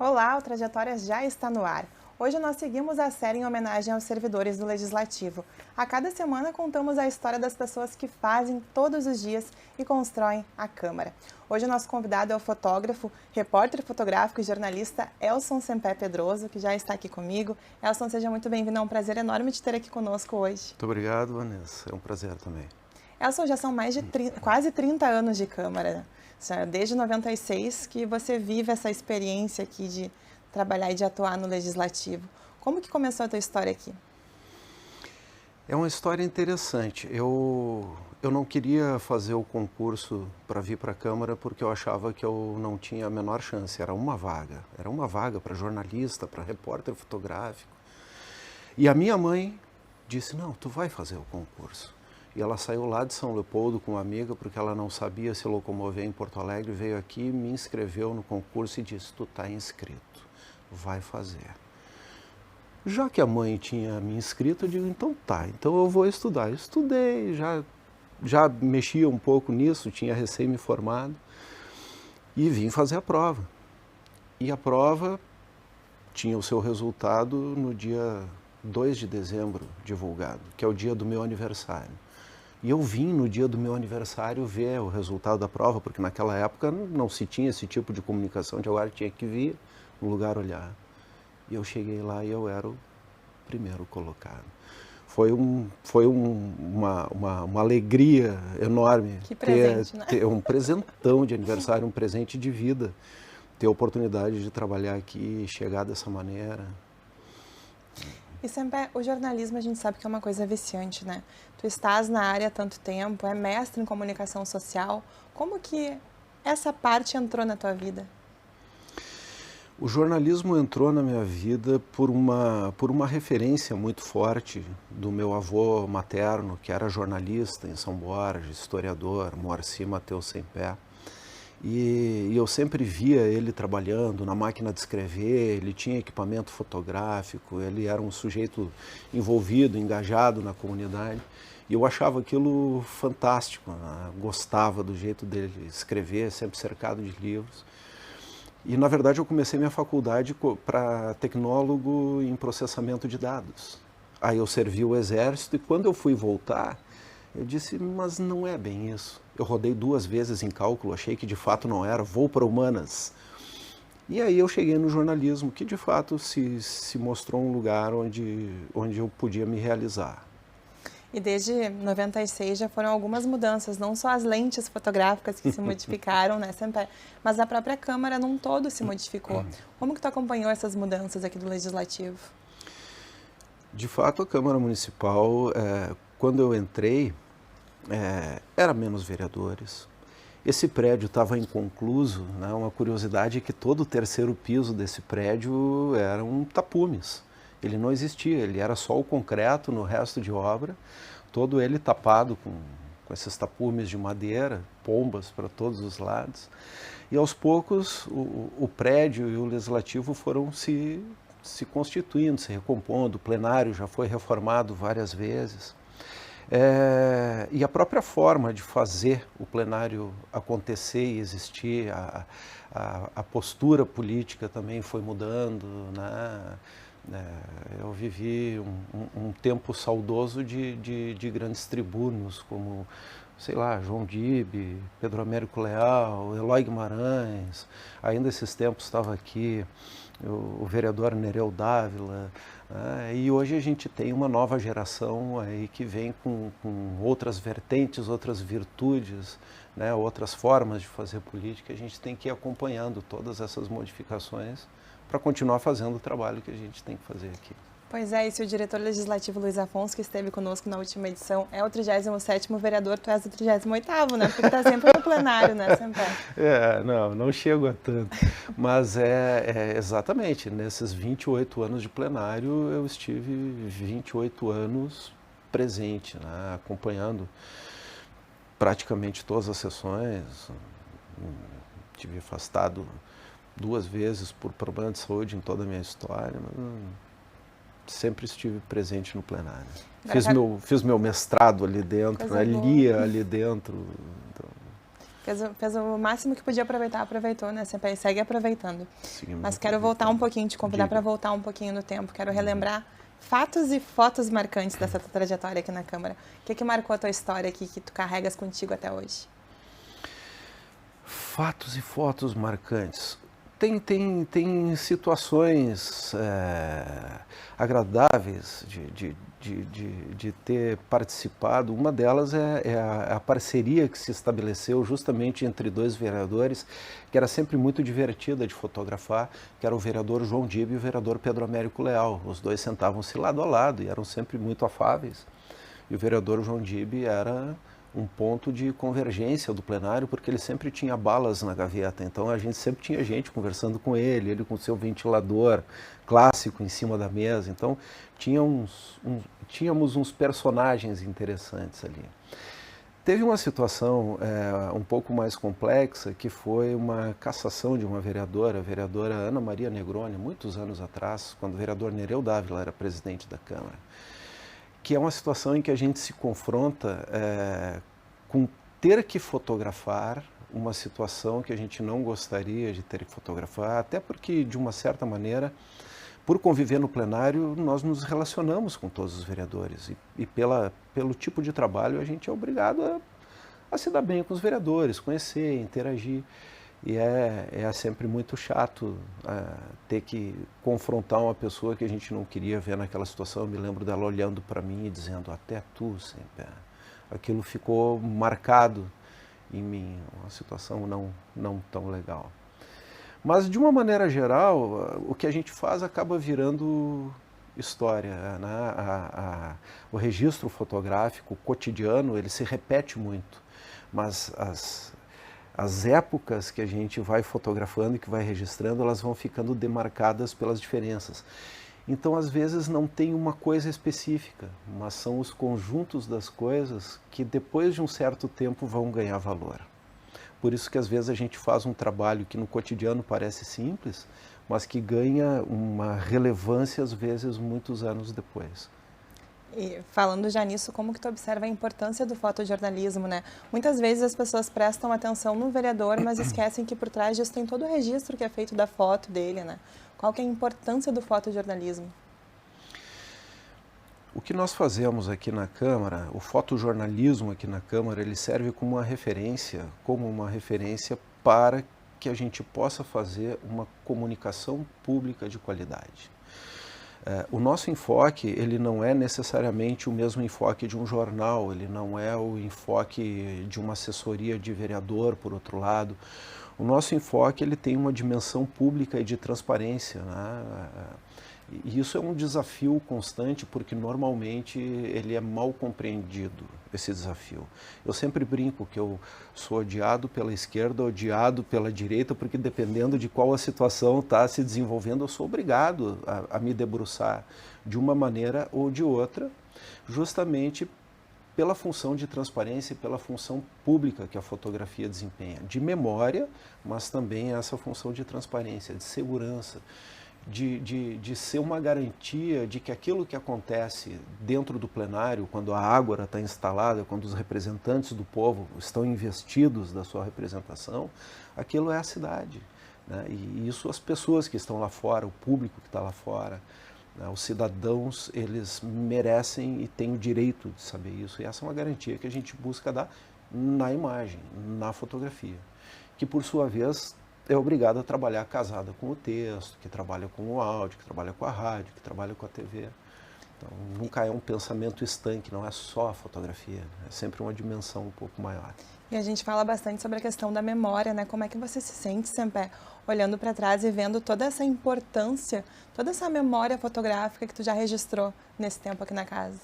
Olá, o Trajetórias já está no ar. Hoje nós seguimos a série em homenagem aos servidores do Legislativo. A cada semana contamos a história das pessoas que fazem todos os dias e constroem a Câmara. Hoje o nosso convidado é o fotógrafo, repórter fotográfico e jornalista Elson Sempé Pedroso, que já está aqui comigo. Elson, seja muito bem-vindo, é um prazer enorme te ter aqui conosco hoje. Muito obrigado, Vanessa, é um prazer também. Elson, já são mais de quase 30 anos de Câmara. Desde 96 que você vive essa experiência aqui de trabalhar e de atuar no Legislativo. Como que começou a tua história aqui? É uma história interessante. Eu não queria fazer o concurso para vir para a Câmara porque eu achava que eu não tinha a menor chance. Era uma vaga para jornalista, para repórter fotográfico. E a minha mãe disse, não, tu vai fazer o concurso. E ela saiu lá de São Leopoldo com uma amiga, porque ela não sabia se locomover em Porto Alegre, veio aqui, me inscreveu no concurso e disse, tu está inscrito, vai fazer. Já que a mãe tinha me inscrito, eu digo, então tá, então eu vou estudar. Eu estudei, já mexia um pouco nisso, tinha recém me formado e vim fazer a prova. E a prova tinha o seu resultado no dia 2 de dezembro divulgado, que é o dia do meu aniversário. E eu vim no dia do meu aniversário ver o resultado da prova, porque naquela época não se tinha esse tipo de comunicação, de agora tinha que vir no lugar olhar. E eu cheguei lá e eu era o primeiro colocado. Foi uma alegria enorme. Que presente, né? Ter um presentão de aniversário, um presente de vida. Ter a oportunidade de trabalhar aqui e chegar dessa maneira. E sempre o jornalismo a gente sabe que é uma coisa viciante, né? Tu estás na área há tanto tempo, é mestre em comunicação social. Como que essa parte entrou na tua vida? O jornalismo entrou na minha vida por uma referência muito forte do meu avô materno, que era jornalista em São Borja, historiador, Moacir Mateus Sempé. E eu sempre via ele trabalhando na máquina de escrever, ele tinha equipamento fotográfico, ele era um sujeito envolvido, engajado na comunidade. E eu achava aquilo fantástico, né? Gostava do jeito dele escrever, sempre cercado de livros. E, na verdade, eu comecei minha faculdade para tecnólogo em processamento de dados. Aí eu servi o Exército e quando eu fui voltar, eu disse, mas não é bem isso. Eu rodei 2 vezes em cálculo, achei que de fato não era, vou para humanas. E aí eu cheguei no jornalismo, que de fato se mostrou um lugar onde eu podia me realizar. E desde 96 já foram algumas mudanças, não só as lentes fotográficas que se modificaram, né, sempre, mas a própria Câmara num todo se modificou. Como que tu acompanhou essas mudanças aqui do Legislativo? De fato, a Câmara Municipal, quando eu entrei, era menos vereadores. Esse prédio estava inconcluso, né? Uma curiosidade é que todo o 3º piso desse prédio eram tapumes. Ele não existia, ele era só o concreto no resto de obra, todo ele tapado com esses tapumes de madeira, pombas para todos os lados. E aos poucos o prédio e o Legislativo foram se constituindo, se recompondo, o plenário já foi reformado várias vezes. E a própria forma de fazer o plenário acontecer e existir, a postura política também foi mudando, né? Eu vivi um tempo saudoso de grandes tribunos, como, sei lá, João Dibe, Pedro Américo Leal, Eloy Guimarães. Ainda esses tempos estava aqui o vereador Nereu Dávila. E hoje a gente tem uma nova geração aí que vem com outras vertentes, outras virtudes, né, outras formas de fazer política. A gente tem que ir acompanhando todas essas modificações para continuar fazendo o trabalho que a gente tem que fazer aqui. Pois é, e se o diretor legislativo Luiz Afonso, que esteve conosco na última edição, é o 37º vereador, tu és o 38º, né? Porque está sempre no plenário, né, sempre. Não chego a tanto. Mas exatamente, nesses 28 anos de plenário, eu estive 28 anos presente, né, acompanhando praticamente todas as sessões. Tive afastado 2 vezes por problema de saúde em toda a minha história, mas sempre estive presente no plenário. Fiz meu mestrado ali dentro, né? Lia ali dentro. Então... fez o máximo que podia aproveitar, aproveitou, né? Sempre segue aproveitando. Sim, Mas quero voltar um pouquinho, te convidar para voltar um pouquinho no tempo. Quero relembrar fatos e fotos marcantes dessa tua trajetória aqui na Câmara. O que marcou a tua história aqui, que tu carregas contigo até hoje? Fatos e fotos marcantes. Tem situações agradáveis de ter participado. Uma delas é a parceria que se estabeleceu justamente entre dois vereadores, que era sempre muito divertida de fotografar, que era o vereador João Dib e o vereador Pedro Américo Leal. Os dois sentavam-se lado a lado e eram sempre muito afáveis. E o vereador João Dib era um ponto de convergência do plenário, porque ele sempre tinha balas na gaveta, então a gente sempre tinha gente conversando com ele com seu ventilador clássico em cima da mesa, então tínhamos uns personagens interessantes ali. Teve uma situação um pouco mais complexa, que foi uma cassação de uma vereadora, a vereadora Ana Maria Negroni, muitos anos atrás, quando o vereador Nereu Dávila era presidente da Câmara, que é uma situação em que a gente se confronta com ter que fotografar uma situação que a gente não gostaria de ter que fotografar, até porque, de uma certa maneira, por conviver no plenário, nós nos relacionamos com todos os vereadores e pelo tipo de trabalho a gente é obrigado a se dar bem com os vereadores, conhecer, interagir. E é sempre muito chato ter que confrontar uma pessoa que a gente não queria ver naquela situação. Eu me lembro dela olhando para mim e dizendo, até tu, sempre. Aquilo ficou marcado em mim, uma situação não tão legal. Mas, de uma maneira geral, o que a gente faz acaba virando história, né? O registro fotográfico cotidiano, ele se repete muito, mas as épocas que a gente vai fotografando e que vai registrando, elas vão ficando demarcadas pelas diferenças. Então, às vezes, não tem uma coisa específica, mas são os conjuntos das coisas que, depois de um certo tempo, vão ganhar valor. Por isso que, às vezes, a gente faz um trabalho que no cotidiano parece simples, mas que ganha uma relevância, às vezes, muitos anos depois. E falando já nisso, como que tu observa a importância do fotojornalismo, né? Muitas vezes as pessoas prestam atenção no vereador, mas esquecem que por trás disso tem todo o registro que é feito da foto dele, né? Qual que é a importância do fotojornalismo? O que nós fazemos aqui na Câmara, o fotojornalismo aqui na Câmara, ele serve como uma referência para que a gente possa fazer uma comunicação pública de qualidade. O nosso enfoque, ele não é necessariamente o mesmo enfoque de um jornal, ele não é o enfoque de uma assessoria de vereador, por outro lado. O nosso enfoque, ele tem uma dimensão pública e de transparência, né? E isso é um desafio constante, porque normalmente ele é mal compreendido, esse desafio. Eu sempre brinco que eu sou odiado pela esquerda, odiado pela direita, porque dependendo de qual a situação está se desenvolvendo, eu sou obrigado a me debruçar de uma maneira ou de outra, justamente pela função de transparência e pela função pública que a fotografia desempenha, de memória, mas também essa função de transparência, de segurança, de ser uma garantia de que aquilo que acontece dentro do plenário, quando a ágora está instalada, quando os representantes do povo estão investidos da sua representação, aquilo é a cidade, né? E isso as pessoas que estão lá fora, o público que está lá fora, né? Os cidadãos, eles merecem e têm o direito de saber isso. E essa é uma garantia que a gente busca dar na imagem, na fotografia, que por sua vez é obrigado a trabalhar casada com o texto, que trabalha com o áudio, que trabalha com a rádio, que trabalha com a TV. Então, nunca é um pensamento estanque, não é só a fotografia, é sempre uma dimensão um pouco maior. E a gente fala bastante sobre a questão da memória, né? Como é que você se sente sempre olhando para trás e vendo toda essa importância, toda essa memória fotográfica que tu já registrou nesse tempo aqui na casa?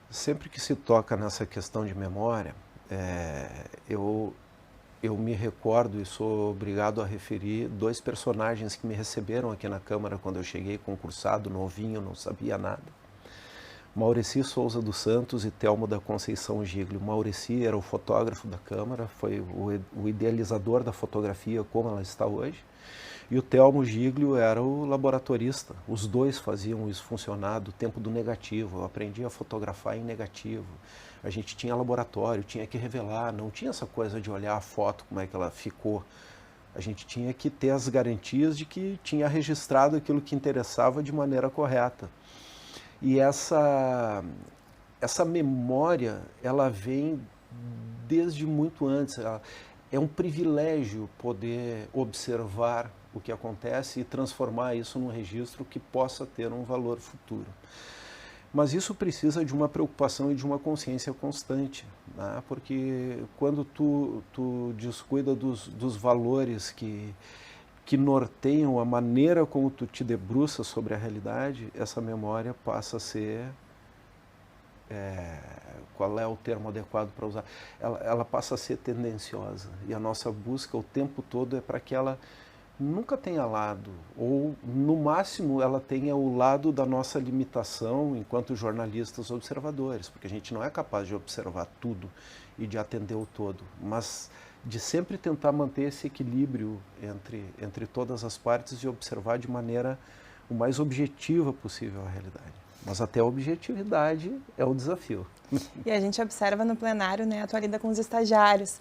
Sempre que se toca nessa questão de memória, eu me recordo e sou obrigado a referir dois personagens que me receberam aqui na Câmara quando eu cheguei, concursado, novinho, não sabia nada. Maurici Souza dos Santos e Telmo da Conceição Giglio. Maurici era o fotógrafo da Câmara, foi o idealizador da fotografia como ela está hoje. E o Telmo Giglio era o laboratorista. Os dois faziam isso funcionar do tempo do negativo. Eu aprendi a fotografar em negativo. A gente tinha laboratório, tinha que revelar, não tinha essa coisa de olhar a foto, como é que ela ficou. A gente tinha que ter as garantias de que tinha registrado aquilo que interessava de maneira correta. E essa memória, ela vem desde muito antes. É um privilégio poder observar o que acontece e transformar isso num registro que possa ter um valor futuro. Mas isso precisa de uma preocupação e de uma consciência constante, né? Porque quando tu descuida dos valores que norteiam a maneira como tu te debruça sobre a realidade, essa memória passa a ser, qual é o termo adequado para usar? Ela passa a ser tendenciosa, e a nossa busca o tempo todo é para que ela nunca tenha lado, ou no máximo ela tenha o lado da nossa limitação enquanto jornalistas observadores, porque a gente não é capaz de observar tudo e de atender o todo, mas de sempre tentar manter esse equilíbrio entre todas as partes e observar de maneira o mais objetiva possível a realidade. Mas até a objetividade é o desafio. E a gente observa no plenário, né, a tua lida com os estagiários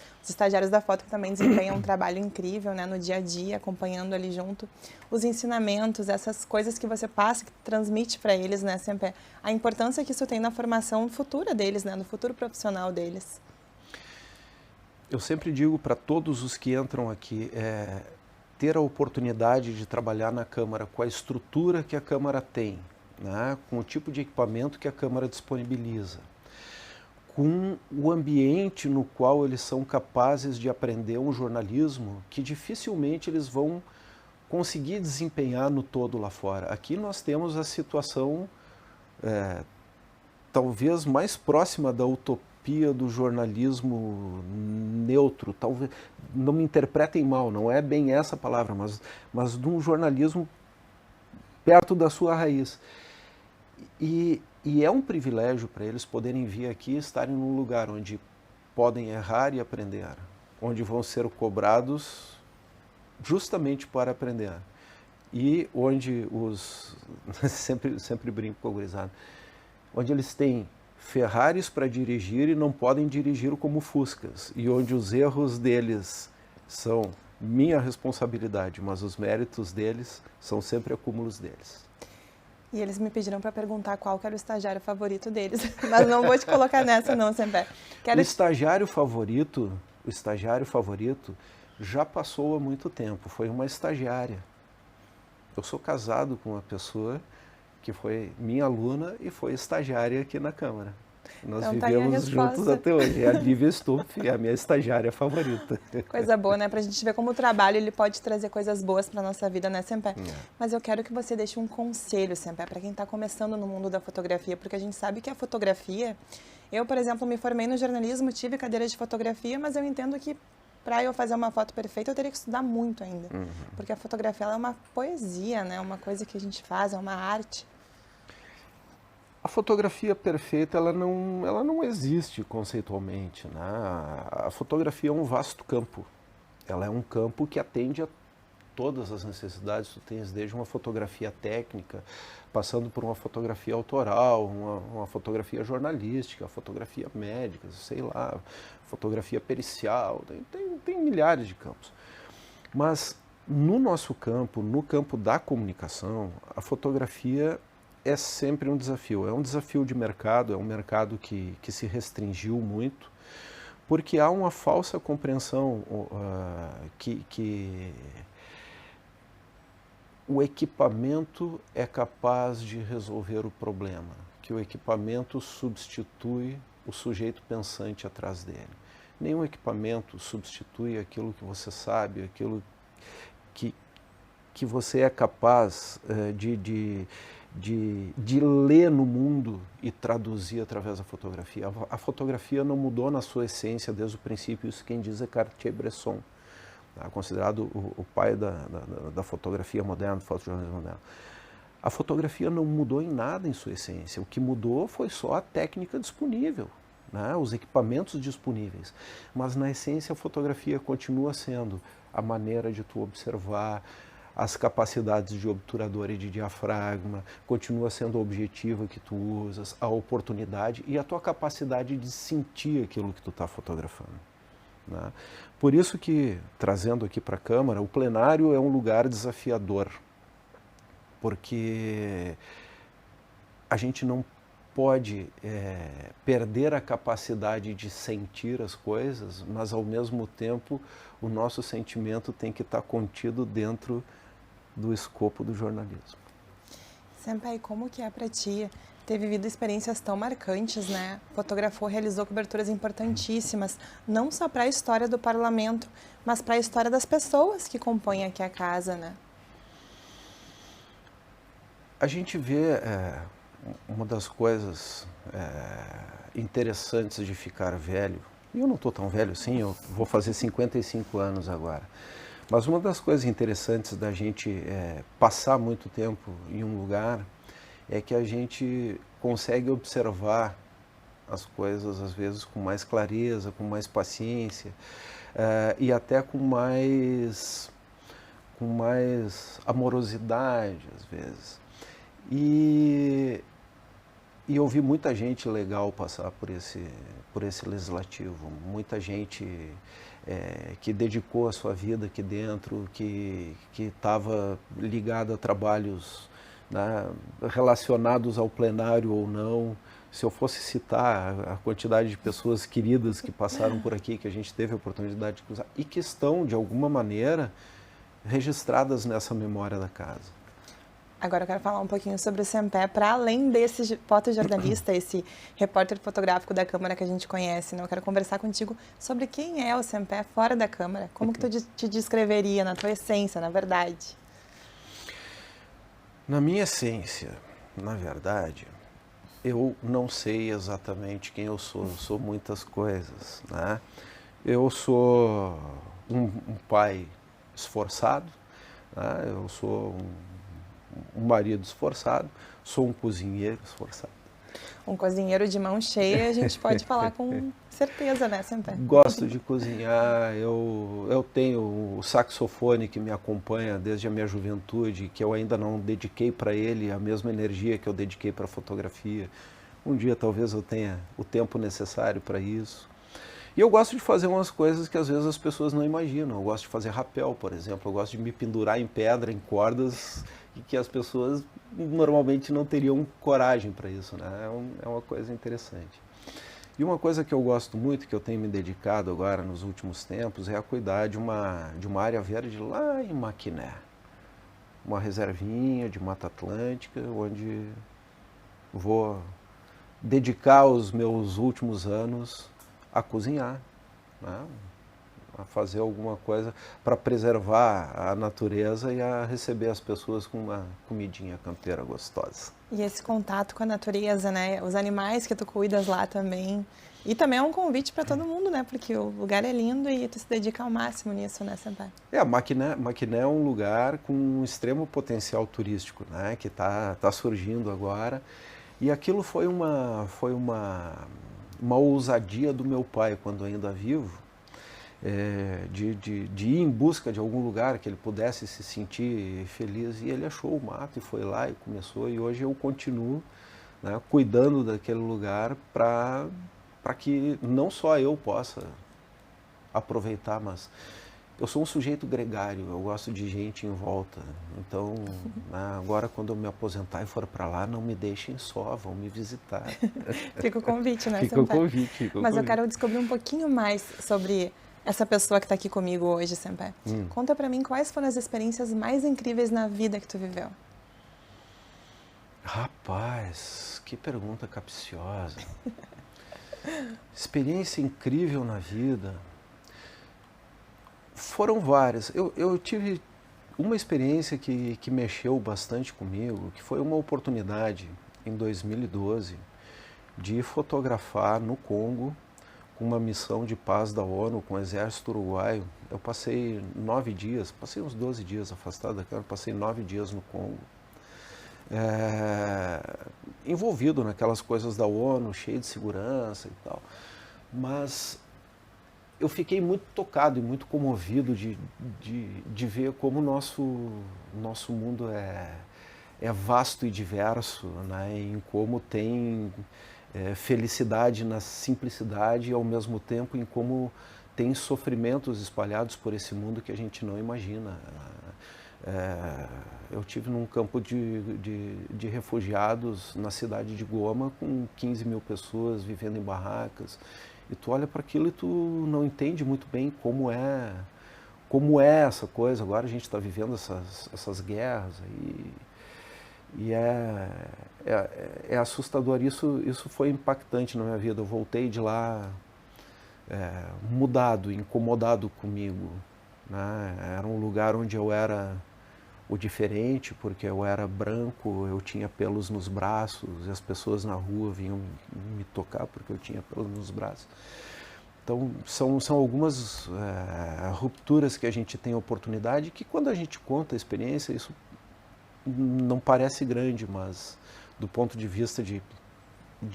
da foto que também desempenham um trabalho incrível, né, no dia a dia, acompanhando ali junto os ensinamentos, essas coisas que você passa, que transmite para eles, né, sempre a importância que isso tem na formação futura deles, né, no futuro profissional deles. Eu sempre digo para todos os que entram aqui, ter a oportunidade de trabalhar na Câmara com a estrutura que a Câmara tem, né, com o tipo de equipamento que a Câmara disponibiliza, com o ambiente no qual eles são capazes de aprender um jornalismo que dificilmente eles vão conseguir desempenhar no todo lá fora. Aqui nós temos a situação talvez mais próxima da utopia do jornalismo neutro, talvez, não me interpretem mal, não é bem essa palavra, mas de um jornalismo perto da sua raiz. E é um privilégio para eles poderem vir aqui e estarem num lugar onde podem errar e aprender, onde vão ser cobrados justamente para aprender. E onde sempre brinco com a gurizada, onde eles têm Ferraris para dirigir e não podem dirigir como Fuscas, e onde os erros deles são minha responsabilidade, mas os méritos deles são sempre acúmulos deles. E eles me pediram para perguntar qual que era o estagiário favorito deles, mas não vou te colocar nessa não, Semper. O estagiário favorito já passou há muito tempo, foi uma estagiária. Eu sou casado com uma pessoa que foi minha aluna e foi estagiária aqui na Câmara. Nós então, vivemos juntos até hoje. É a Lívia Stumpf, é a minha estagiária favorita. Coisa boa, né? Pra gente ver como o trabalho ele pode trazer coisas boas para nossa vida, né, Semper? Mas eu quero que você deixe um conselho, Semper, para quem está começando no mundo da fotografia, porque a gente sabe que a fotografia... Eu, por exemplo, me formei no jornalismo, tive cadeira de fotografia, mas eu entendo que para eu fazer uma foto perfeita, eu teria que estudar muito ainda. Porque a fotografia ela é uma poesia, né? Uma coisa que a gente faz, é uma arte. A fotografia perfeita, ela não existe conceitualmente, né? A fotografia é um vasto campo. Ela é um campo que atende a todas as necessidades. Tu tens desde uma fotografia técnica, passando por uma fotografia autoral, uma fotografia jornalística, fotografia médica, sei lá, fotografia pericial, tem milhares de campos. Mas no nosso campo, no campo da comunicação, a fotografia é sempre um desafio. É um desafio de mercado, é um mercado que se restringiu muito, porque há uma falsa compreensão que o equipamento é capaz de resolver o problema, que o equipamento substitui o sujeito pensante atrás dele. Nenhum equipamento substitui aquilo que você sabe, aquilo que você é capaz de ler no mundo e traduzir através da fotografia. A fotografia não mudou na sua essência desde o princípio, isso quem diz é Cartier-Bresson, considerado o pai da fotografia moderna, do fotojornalismo moderno. A fotografia não mudou em nada em sua essência, o que mudou foi só a técnica disponível, né? Os equipamentos disponíveis, mas na essência a fotografia continua sendo a maneira de tu observar, as capacidades de obturador e de diafragma, continua sendo o objetivo que tu usas, a oportunidade e a tua capacidade de sentir aquilo que tu está fotografando, né? Por isso que, trazendo aqui para a câmara, o plenário é um lugar desafiador, porque a gente não pode perder a capacidade de sentir as coisas, mas ao mesmo tempo o nosso sentimento tem que estar contido dentro do escopo do jornalismo. Senpai, como que é para ti ter vivido experiências tão marcantes, né? Fotografou, realizou coberturas importantíssimas, não só para a história do parlamento, mas para a história das pessoas que compõem aqui a casa, né? A gente vê uma das coisas interessantes de ficar velho, e eu não estou tão velho assim, eu vou fazer 55 anos agora, mas uma das coisas interessantes da gente passar muito tempo em um lugar é que a gente consegue observar as coisas às vezes com mais clareza, com mais paciência e até com mais amorosidade às vezes. E eu vi muita gente legal passar por esse legislativo, muita gente que dedicou a sua vida aqui dentro, que estava ligada a trabalhos, né, relacionados ao plenário ou não. Se eu fosse citar a quantidade de pessoas queridas que passaram por aqui, que a gente teve a oportunidade de cruzar, e que estão, de alguma maneira, registradas nessa memória da casa. Agora eu quero falar um pouquinho sobre o Sempé, para além desse fotojornalista, esse repórter fotográfico da Câmara que a gente conhece, né? Eu quero conversar contigo sobre quem é o Sempé fora da Câmara. Como que tu te descreveria, na tua essência, na verdade? Na minha essência, na verdade, eu não sei exatamente quem eu sou muitas coisas, né? Eu sou um pai esforçado, né? Eu sou um marido esforçado, sou um cozinheiro esforçado. Um cozinheiro de mão cheia, a gente pode falar com certeza, né, Sempé? Gosto de cozinhar, eu tenho o saxofone que me acompanha desde a minha juventude, que eu ainda não dediquei para ele a mesma energia que eu dediquei para a fotografia. Um dia talvez eu tenha o tempo necessário para isso. E eu gosto de fazer umas coisas que às vezes as pessoas não imaginam. Eu gosto de fazer rapel, por exemplo. Eu gosto de me pendurar em pedra, em cordas, e que as pessoas normalmente não teriam coragem para isso, né? É uma coisa interessante. E uma coisa que eu gosto muito, que eu tenho me dedicado agora nos últimos tempos, é a cuidar de uma área verde lá em Maquiné. Uma reservinha de Mata Atlântica, onde vou dedicar os meus últimos anos a cozinhar, né? A fazer alguma coisa para preservar a natureza e a receber as pessoas com uma comidinha campeira gostosa. E esse contato com a natureza, né? Os animais que tu cuidas lá também. E também é um convite para todo mundo, né? Porque o lugar é lindo e tu se dedica ao máximo nisso, né, Sempé? Maquiné é um lugar com um extremo potencial turístico, né? Que tá surgindo agora. E aquilo foi uma ousadia do meu pai, quando ainda vivo, de ir em busca de algum lugar que ele pudesse se sentir feliz. E ele achou o mato e foi lá e começou. E hoje eu continuo, né, cuidando daquele lugar para que não só eu possa aproveitar, mas eu sou um sujeito gregário, eu gosto de gente em volta. Então, agora quando eu me aposentar e for para lá, não me deixem só, vão me visitar. Fica o convite, né, Fica o convite. Mas eu quero descobrir um pouquinho mais sobre essa pessoa que está aqui comigo hoje, Sempé. Conta para mim quais foram as experiências mais incríveis na vida que tu viveu. Rapaz, que pergunta capciosa. Experiência incrível na vida. Foram várias. Eu tive uma experiência que mexeu bastante comigo, que foi uma oportunidade em 2012 de fotografar no Congo com uma missão de paz da ONU com o exército uruguaio. Eu passei 9 dias, passei uns 12 dias afastado da câmera, passei 9 dias no Congo. Envolvido naquelas coisas da ONU, cheio de segurança e tal. Mas eu fiquei muito tocado e muito comovido de ver como o nosso mundo é vasto e diverso, né? Em como tem felicidade na simplicidade e, ao mesmo tempo, em como tem sofrimentos espalhados por esse mundo que a gente não imagina. Eu tive num campo de refugiados na cidade de Goma com 15 mil pessoas vivendo em barracas. E tu olha para aquilo e tu não entende muito bem como é essa coisa. Agora a gente está vivendo essas guerras e é assustador. Isso foi impactante na minha vida. Eu voltei de lá mudado, incomodado comigo, né? Era um lugar onde eu era o diferente, porque eu era branco, eu tinha pelos nos braços, e as pessoas na rua vinham me tocar porque eu tinha pelos nos braços. Então, são algumas rupturas que a gente tem a oportunidade, que quando a gente conta a experiência, isso não parece grande, mas do ponto de vista de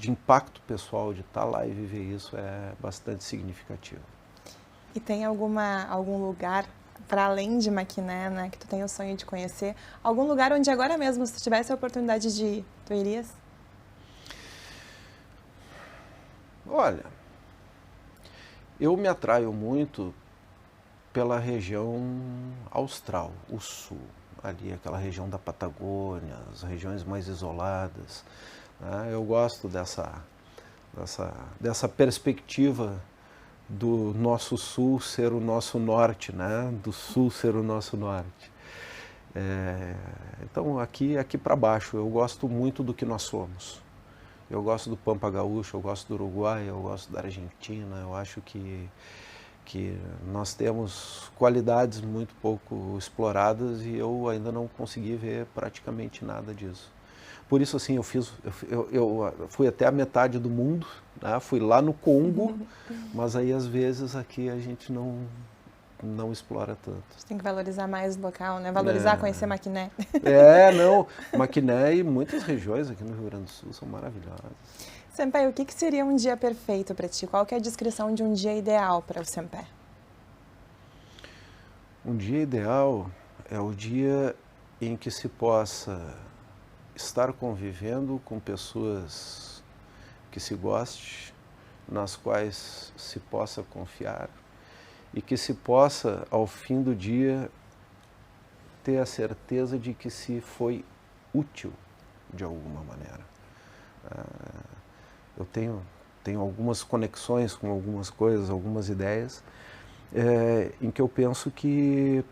impacto pessoal, de estar lá e viver isso, é bastante significativo. E tem algum lugar, para além de Maquiné, né, que tu tem o sonho de conhecer, algum lugar onde agora mesmo, se tu tivesse a oportunidade de ir, tu irias? Olha, eu me atraio muito pela região austral, o sul, ali aquela região da Patagônia, as regiões mais isoladas, né? Eu gosto dessa perspectiva do nosso sul ser o nosso norte, né? Do sul ser o nosso norte. Então, aqui para baixo, eu gosto muito do que nós somos. Eu gosto do Pampa Gaúcho, eu gosto do Uruguai, eu gosto da Argentina. Eu acho que nós temos qualidades muito pouco exploradas e eu ainda não consegui ver praticamente nada disso. Por isso, assim, eu fui até a metade do mundo, né? Fui lá no Congo, mas aí, às vezes, aqui a gente não explora tanto. A gente tem que valorizar mais o local, né? Valorizar, conhecer Maquiné. Não, Maquiné e muitas regiões aqui no Rio Grande do Sul são maravilhosas. Sempé, o que seria um dia perfeito para ti? Qual que é a descrição de um dia ideal para o Sempé? Um dia ideal é o dia em que se possa estar convivendo com pessoas que se goste, nas quais se possa confiar e que se possa, ao fim do dia, ter a certeza de que se foi útil de alguma maneira. Eu tenho algumas conexões com algumas coisas, algumas ideias, em que eu penso que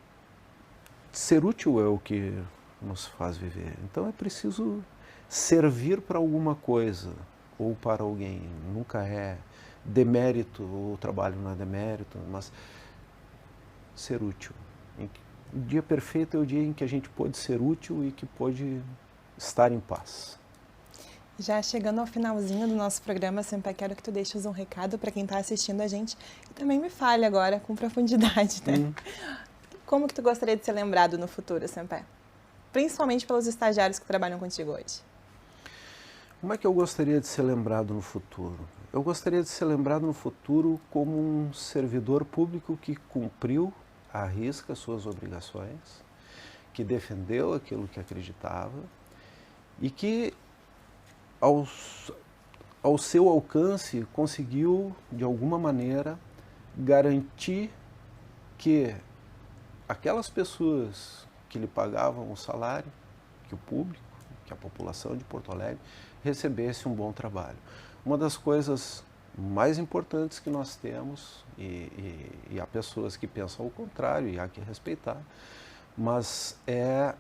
ser útil é o que nos faz viver. Então é preciso servir para alguma coisa ou para alguém. Nunca é demérito, o trabalho não é demérito, mas ser útil. O dia perfeito é o dia em que a gente pode ser útil e que pode estar em paz. Já chegando ao finalzinho do nosso programa, Sempé, quero que tu deixes um recado para quem está assistindo a gente e também me fale agora com profundidade, né? Como que tu gostaria de ser lembrado no futuro, Sempé? Principalmente pelos estagiários que trabalham contigo hoje. Como é que eu gostaria de ser lembrado no futuro? Eu gostaria de ser lembrado no futuro como um servidor público que cumpriu à risca suas obrigações, que defendeu aquilo que acreditava e que, ao seu alcance, conseguiu, de alguma maneira, garantir que aquelas pessoas que lhe pagavam o salário, que o público, que a população de Porto Alegre recebesse um bom trabalho. Uma das coisas mais importantes que nós temos, e há pessoas que pensam o contrário e há que respeitar, mas é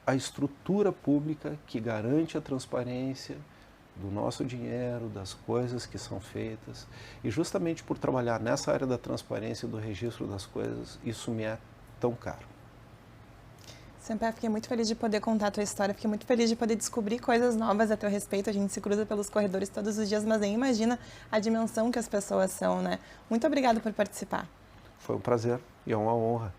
a estrutura pública que garante a transparência do nosso dinheiro, das coisas que são feitas. E justamente por trabalhar nessa área da transparência e do registro das coisas, isso me é tão caro. Sempé, fiquei muito feliz de poder contar a tua história, fiquei muito feliz de poder descobrir coisas novas a teu respeito. A gente se cruza pelos corredores todos os dias, mas nem imagina a dimensão que as pessoas são, né? Muito obrigada por participar. Foi um prazer e é uma honra.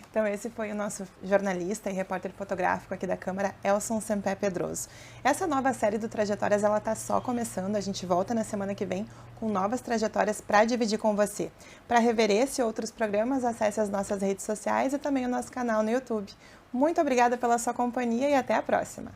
Então esse foi o nosso jornalista e repórter fotográfico aqui da Câmara, Elson Sempé Pedroso. Essa nova série do Trajetórias, ela está só começando, a gente volta na semana que vem com novas trajetórias para dividir com você. Para rever esse e outros programas, acesse as nossas redes sociais e também o nosso canal no YouTube. Muito obrigada pela sua companhia e até a próxima!